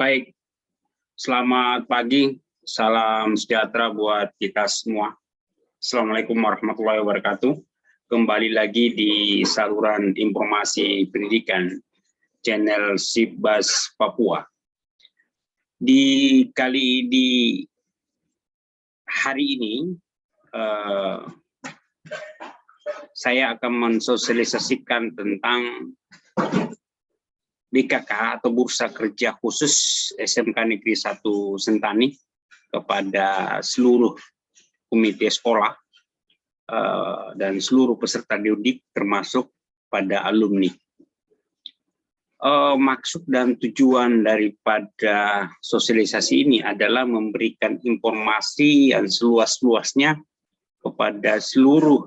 Baik, selamat pagi, salam sejahtera buat kita semua. Assalamualaikum warahmatullahi wabarakatuh. Kembali lagi di saluran informasi pendidikan channel Sibas Papua. Di hari ini saya akan mensosialisasikan tentang BKK atau Bursa Kerja Khusus SMK Negeri 1 Sentani kepada seluruh komite sekolah dan seluruh peserta didik termasuk pada alumni. Maksud dan tujuan daripada sosialisasi ini adalah memberikan informasi yang seluas-luasnya kepada seluruh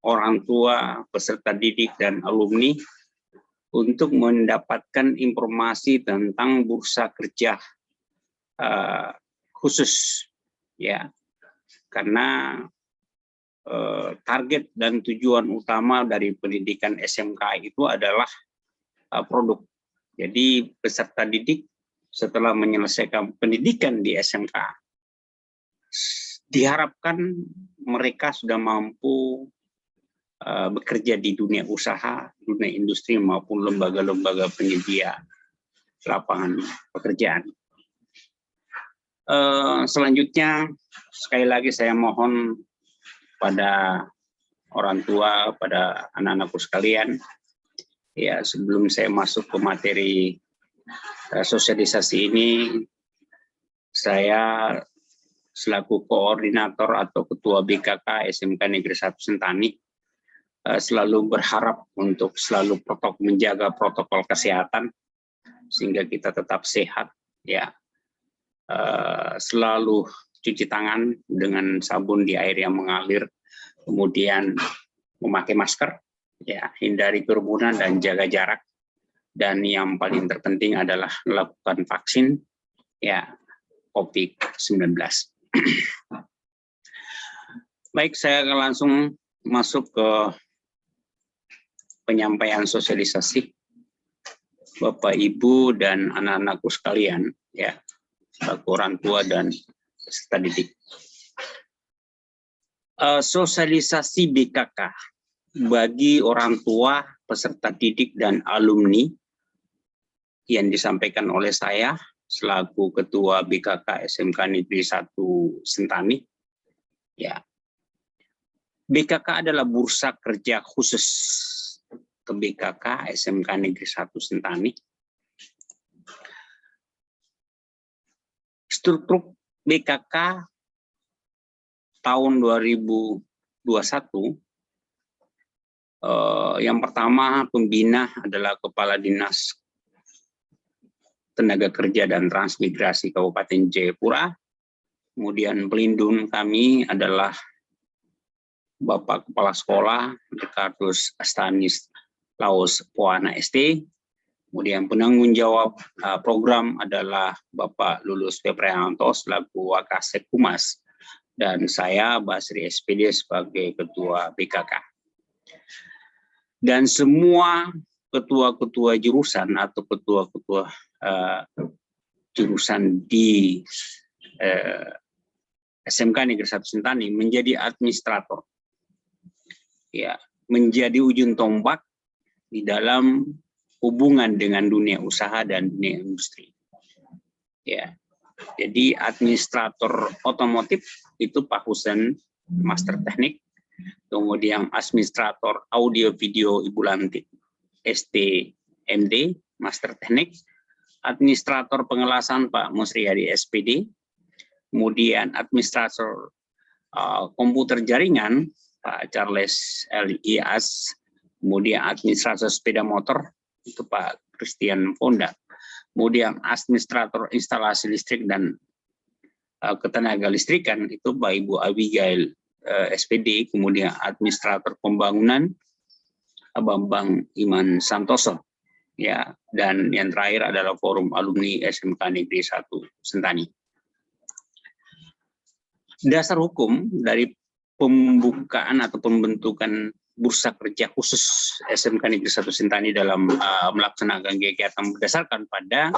orang tua, peserta didik dan alumni untuk mendapatkan informasi tentang bursa kerja khusus, ya, karena target dan tujuan utama dari pendidikan SMK itu adalah produk. Jadi peserta didik setelah menyelesaikan pendidikan di SMK diharapkan mereka sudah mampu bekerja di dunia usaha, dunia industri maupun lembaga-lembaga penyedia lapangan pekerjaan. Selanjutnya, sekali lagi saya mohon pada orang tua, pada anak-anakku sekalian, ya sebelum saya masuk ke materi sosialisasi ini, saya selaku koordinator atau ketua BKK SMK Negeri 1 Sentani selalu berharap untuk selalu menjaga protokol kesehatan sehingga kita tetap sehat, ya. Selalu cuci tangan dengan sabun di air yang mengalir, kemudian memakai masker, ya, hindari kerumunan dan jaga jarak, dan yang paling terpenting adalah melakukan vaksin, ya, COVID-19. Baik, saya akan langsung masuk ke penyampaian sosialisasi. Bapak, Ibu, dan anak-anakku sekalian, ya, orang tua dan peserta didik. Sosialisasi BKK bagi orang tua, peserta didik, dan alumni yang disampaikan oleh saya selaku Ketua BKK SMK Negeri 1 Sentani. Ya, BKK adalah bursa kerja khusus ke BKK SMK Negeri 1 Sentani. Struktur BKK tahun 2021, yang pertama pembina adalah Kepala Dinas Tenaga Kerja dan Transmigrasi Kabupaten Jayapura. Kemudian pelindung kami adalah Bapak Kepala Sekolah Ricartus Astanis Laos Poana ST. Kemudian penanggung jawab program adalah Bapak Lulus Febrianto selaku Wakasek Humas, dan saya Basri SPD sebagai Ketua BKK. Dan semua ketua-ketua jurusan atau ketua-ketua jurusan di SMK Negeri 1 Sentani menjadi administrator, ya, menjadi ujung tombak di dalam hubungan dengan dunia usaha dan dunia industri. Ya, jadi administrator otomotif itu Pak Husen, Master Teknik, kemudian administrator audio video Ibu Lantik, STMD, Master Teknik, administrator pengelasan Pak Musriyadi SPD, kemudian administrator komputer jaringan Pak Charles Elias, kemudian administrator sepeda motor itu Pak Christian Fonda, kemudian administrator instalasi listrik dan ketenaga listrikan itu Pak Ibu Abigail SPD, kemudian administrator pembangunan Bambang Iman Santoso, ya, dan yang terakhir adalah forum alumni SMK Negeri 1 Sentani. Dasar hukum dari pembukaan atau pembentukan bursa kerja khusus SMK Negeri 1 Sentani dalam melaksanakan kegiatan berdasarkan pada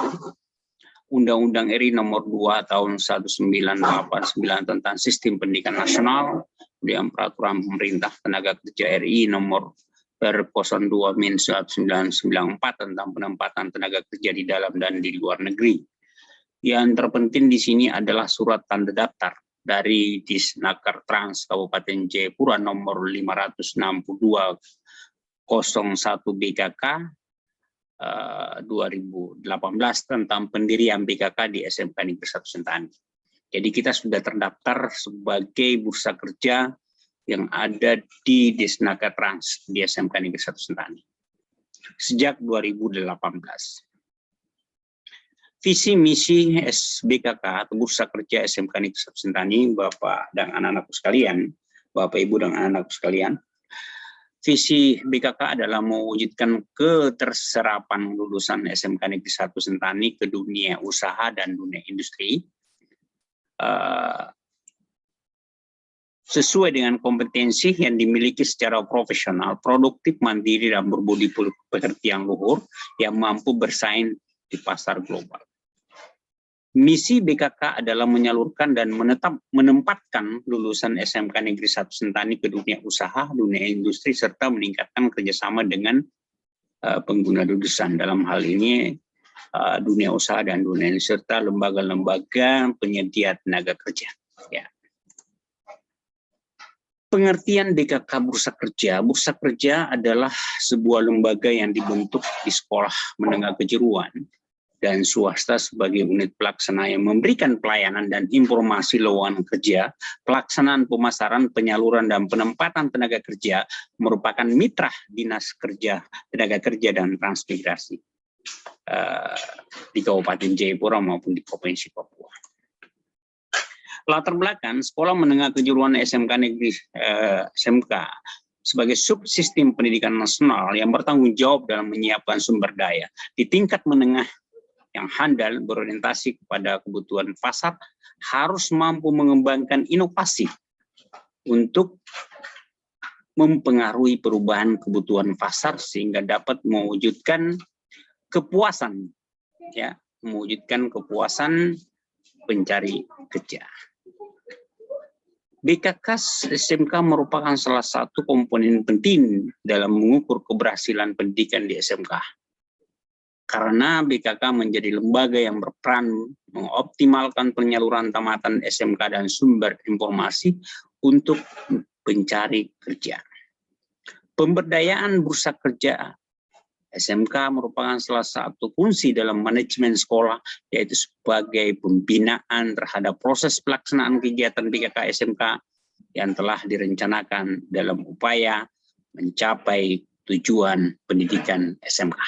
Undang-Undang RI nomor 2 tahun 1989 tentang Sistem Pendidikan Nasional, kemudian Peraturan Pemerintah Tenaga Kerja RI nomor Per-02-1994 tentang penempatan tenaga kerja di dalam dan di luar negeri. Yang terpenting di sini adalah surat tanda daftar dari Disnaker Trans Kabupaten Jayapura nomor 562/01 BKK 2018 tentang pendirian BKK di SMK Negeri 1 Sentani. Jadi kita sudah terdaftar sebagai bursa kerja yang ada di Disnaker Trans di SMK Negeri 1 Sentani sejak 2018. Visi misi SBKK atau Bursa Kerja SMK Negeri 1 Sentani, Bapak dan anak-anakku sekalian, Bapak Ibu dan anak-anakku sekalian, visi BKK adalah mewujudkan keterserapan lulusan SMK Negeri 1 Sentani ke dunia usaha dan dunia industri sesuai dengan kompetensi yang dimiliki secara profesional, produktif, mandiri, dan berbudi pekerti yang luhur, yang mampu bersaing di pasar global. Misi BKK adalah menyalurkan dan menempatkan lulusan SMK Negeri 1 Sentani ke dunia usaha, dunia industri, serta meningkatkan kerjasama dengan pengguna lulusan. Dalam hal ini dunia usaha dan dunia industri, serta lembaga-lembaga penyedia tenaga kerja. Ya. Pengertian BKK Bursa Kerja adalah sebuah lembaga yang dibentuk di sekolah menengah kejuruan dan swasta sebagai unit pelaksana yang memberikan pelayanan dan informasi lowongan kerja, pelaksanaan pemasaran, penyaluran, dan penempatan tenaga kerja merupakan mitra Dinas Kerja, Tenaga Kerja, dan Transmigrasi di Kabupaten Jayapura maupun di Provinsi Papua. Latar belakang Sekolah Menengah Kejuruan SMK Negeri SMK sebagai subsistem pendidikan nasional yang bertanggung jawab dalam menyiapkan sumber daya di tingkat menengah yang handal berorientasi kepada kebutuhan pasar, harus mampu mengembangkan inovasi untuk mempengaruhi perubahan kebutuhan pasar sehingga dapat mewujudkan kepuasan, ya, mewujudkan kepuasan pencari kerja. BKK SMK merupakan salah satu komponen penting dalam mengukur keberhasilan pendidikan di SMK. Karena BKK menjadi lembaga yang berperan mengoptimalkan penyaluran tamatan SMK dan sumber informasi untuk pencari kerja. Pemberdayaan bursa kerja SMK merupakan salah satu fungsi dalam manajemen sekolah, yaitu sebagai pembinaan terhadap proses pelaksanaan kegiatan BKK SMK yang telah direncanakan dalam upaya mencapai tujuan pendidikan SMK.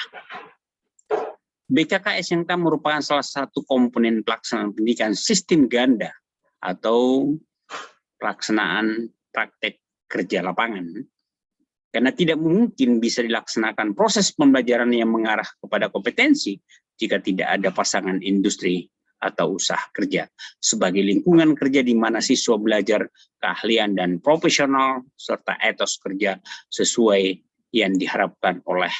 BKK SMK merupakan salah satu komponen pelaksanaan pendidikan sistem ganda atau pelaksanaan praktek kerja lapangan. Karena tidak mungkin bisa dilaksanakan proses pembelajaran yang mengarah kepada kompetensi jika tidak ada pasangan industri atau usaha kerja sebagai lingkungan kerja di mana siswa belajar keahlian dan profesional serta etos kerja sesuai yang diharapkan oleh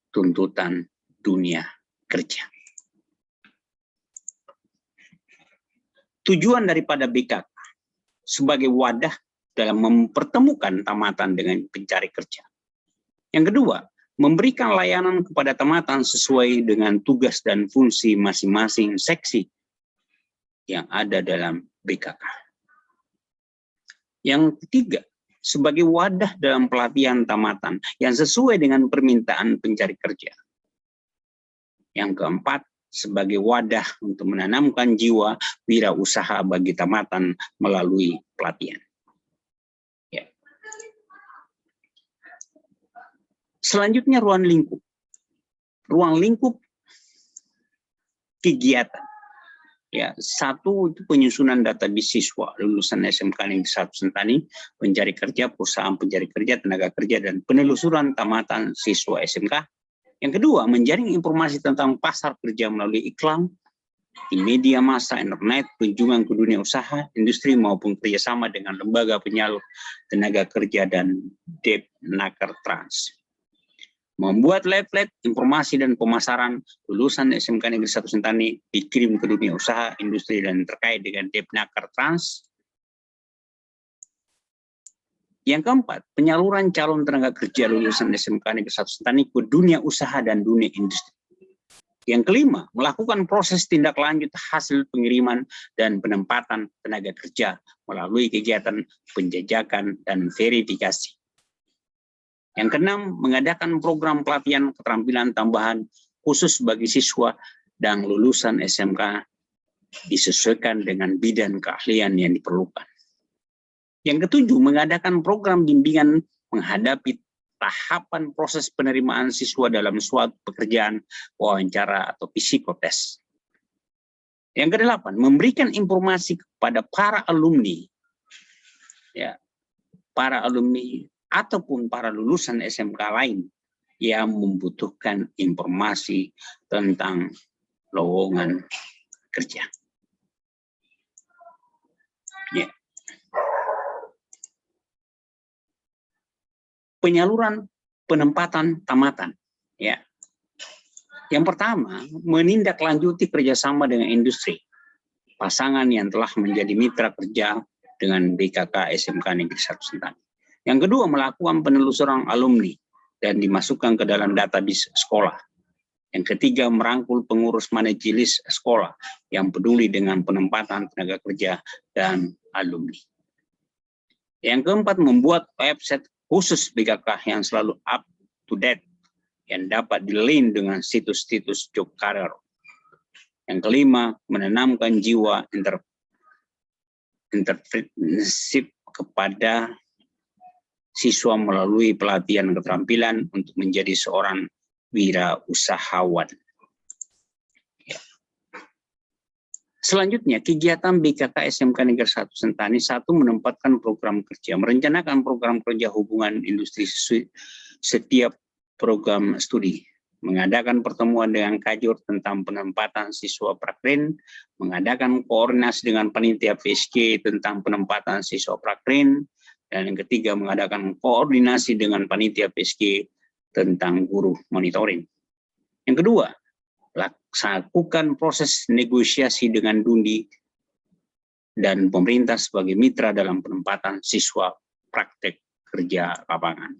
tuntutan dunia kerja. Tujuan daripada BKK sebagai wadah dalam mempertemukan tamatan dengan pencari kerja. Yang kedua, memberikan layanan kepada tamatan sesuai dengan tugas dan fungsi masing-masing seksi yang ada dalam BKK. Yang ketiga, sebagai wadah dalam pelatihan tamatan yang sesuai dengan permintaan pencari kerja. Yang keempat, sebagai wadah untuk menanamkan jiwa wirausaha bagi tamatan melalui pelatihan. Selanjutnya ruang lingkup. Ruang lingkup kegiatan. Ya, satu itu penyusunan data di siswa lulusan SMK Negeri 1 Sentani, pencari kerja, perusahaan pencari kerja, tenaga kerja, dan penelusuran tamatan siswa SMK. Yang kedua, menjaring informasi tentang pasar kerja melalui iklan, di media massa, internet, kunjungan ke dunia usaha, industri maupun kerjasama dengan lembaga penyalur tenaga kerja dan Depnaker Trans. Membuat leaflet, informasi dan pemasaran lulusan SMK Negeri 1 Sentani dikirim ke dunia usaha, industri dan terkait dengan Depnaker Trans. Yang keempat, penyaluran calon tenaga kerja lulusan SMK Negeri 1 Sentani ke dunia usaha dan dunia industri. Yang kelima, melakukan proses tindak lanjut hasil pengiriman dan penempatan tenaga kerja melalui kegiatan penjajakan dan verifikasi. Yang keenam, mengadakan program pelatihan keterampilan tambahan khusus bagi siswa dan lulusan SMK disesuaikan dengan bidang keahlian yang diperlukan. Yang ketujuh, mengadakan program bimbingan menghadapi tahapan proses penerimaan siswa dalam suatu pekerjaan, wawancara, atau psikotes. Yang kedelapan, memberikan informasi kepada para alumni, ya, para alumni ataupun para lulusan SMK lain yang membutuhkan informasi tentang lowongan kerja. Ya. Penyaluran penempatan tamatan. Ya. Yang pertama, menindaklanjuti kerjasama dengan industri. Pasangan yang telah menjadi mitra kerja dengan BKK SMK Negeri 1 Sentani. Yang kedua, melakukan penelusuran alumni dan dimasukkan ke dalam database sekolah. Yang ketiga, merangkul pengurus majelis sekolah yang peduli dengan penempatan tenaga kerja dan alumni. Yang keempat, membuat website khusus BKK yang selalu up to date, yang dapat di-link dengan situs-situs job career. Yang kelima, menanamkan jiwa entrepreneurship kepada siswa melalui pelatihan keterampilan untuk menjadi seorang wirausahawan. Ya. Selanjutnya, kegiatan BKK SMK Negeri 1 Sentani, satu, menempatkan program kerja, merencanakan program kerja hubungan industri setiap program studi, mengadakan pertemuan dengan kajur tentang penempatan siswa prakrin, mengadakan koordinasi dengan panitia PSG tentang penempatan siswa prakrin, dan yang ketiga, mengadakan koordinasi dengan panitia PSG tentang guru monitoring. Yang kedua, lakukan proses negosiasi dengan Dundi dan pemerintah sebagai mitra dalam penempatan siswa praktek kerja lapangan.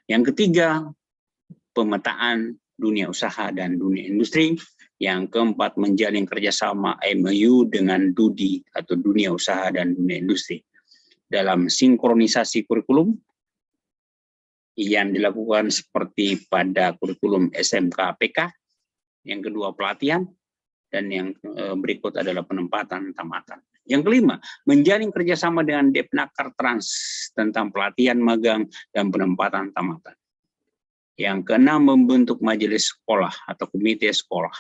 Yang ketiga, pemetaan dunia usaha dan dunia industri. Yang keempat, menjalin kerjasama MOU dengan Dudi atau dunia usaha dan dunia industri dalam sinkronisasi kurikulum yang dilakukan seperti pada kurikulum SMK PK. Yang kedua, pelatihan, dan yang berikut adalah penempatan tamatan. Yang kelima, menjalin kerjasama dengan Depnaker Trans tentang pelatihan magang dan penempatan tamatan. Yang keenam, membentuk majelis sekolah atau komite sekolah.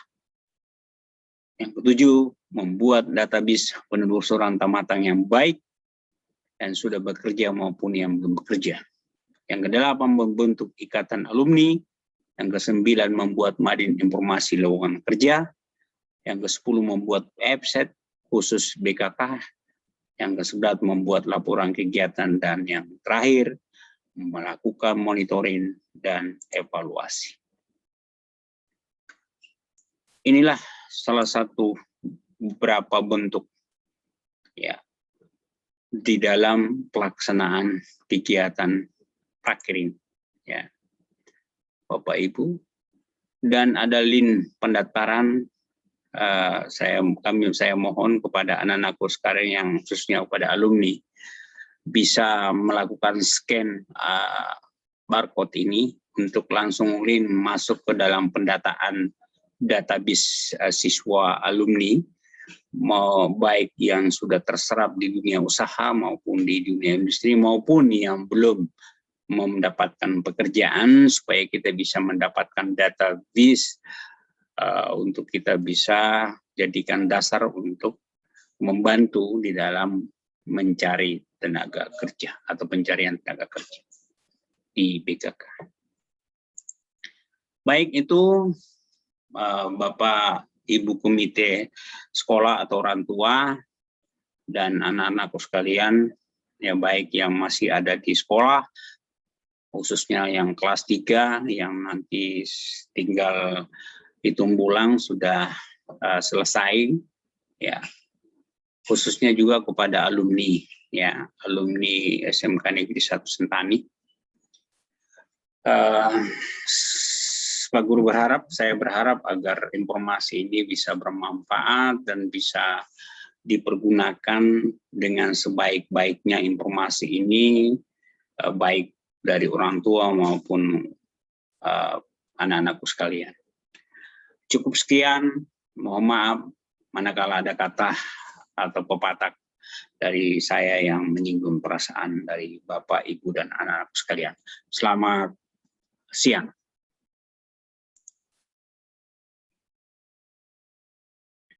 Yang ketujuh, membuat database penelusuran tamatan yang baik dan sudah bekerja maupun yang belum bekerja. Yang kedelapan, membentuk ikatan alumni. Yang kesembilan, membuat madin informasi lowongan kerja. Yang kesepuluh, membuat website khusus BKK. Yang kesebelas, membuat laporan kegiatan. Dan yang terakhir, melakukan monitoring dan evaluasi. Inilah salah satu beberapa bentuk, ya, di dalam pelaksanaan kegiatan prakrin, ya, Bapak Ibu, dan ada link pendaftaran. Saya mohon kepada anak-anakku sekarang yang khususnya kepada alumni bisa melakukan scan barcode ini untuk langsung link masuk ke dalam pendataan database siswa alumni, baik yang sudah terserap di dunia usaha maupun di dunia industri maupun yang belum mendapatkan pekerjaan, supaya kita bisa mendapatkan database untuk kita bisa jadikan dasar untuk membantu di dalam mencari tenaga kerja atau pencarian tenaga kerja di BKK. Baik itu Bapak ibu komite sekolah atau orang tua dan anak-anakku sekalian, ya baik yang masih ada di sekolah, khususnya yang kelas 3 yang nanti tinggal hitung bulan sudah selesai, ya khususnya juga kepada alumni, ya alumni SMK Negeri 1 Sentani. Pak Guru saya berharap agar informasi ini bisa bermanfaat dan bisa dipergunakan dengan sebaik-baiknya informasi ini, baik dari orang tua maupun anak-anakku sekalian. Cukup sekian, mohon maaf manakala ada kata atau pepatah dari saya yang menyinggung perasaan dari Bapak, Ibu, dan anak-anak sekalian. Selamat siang.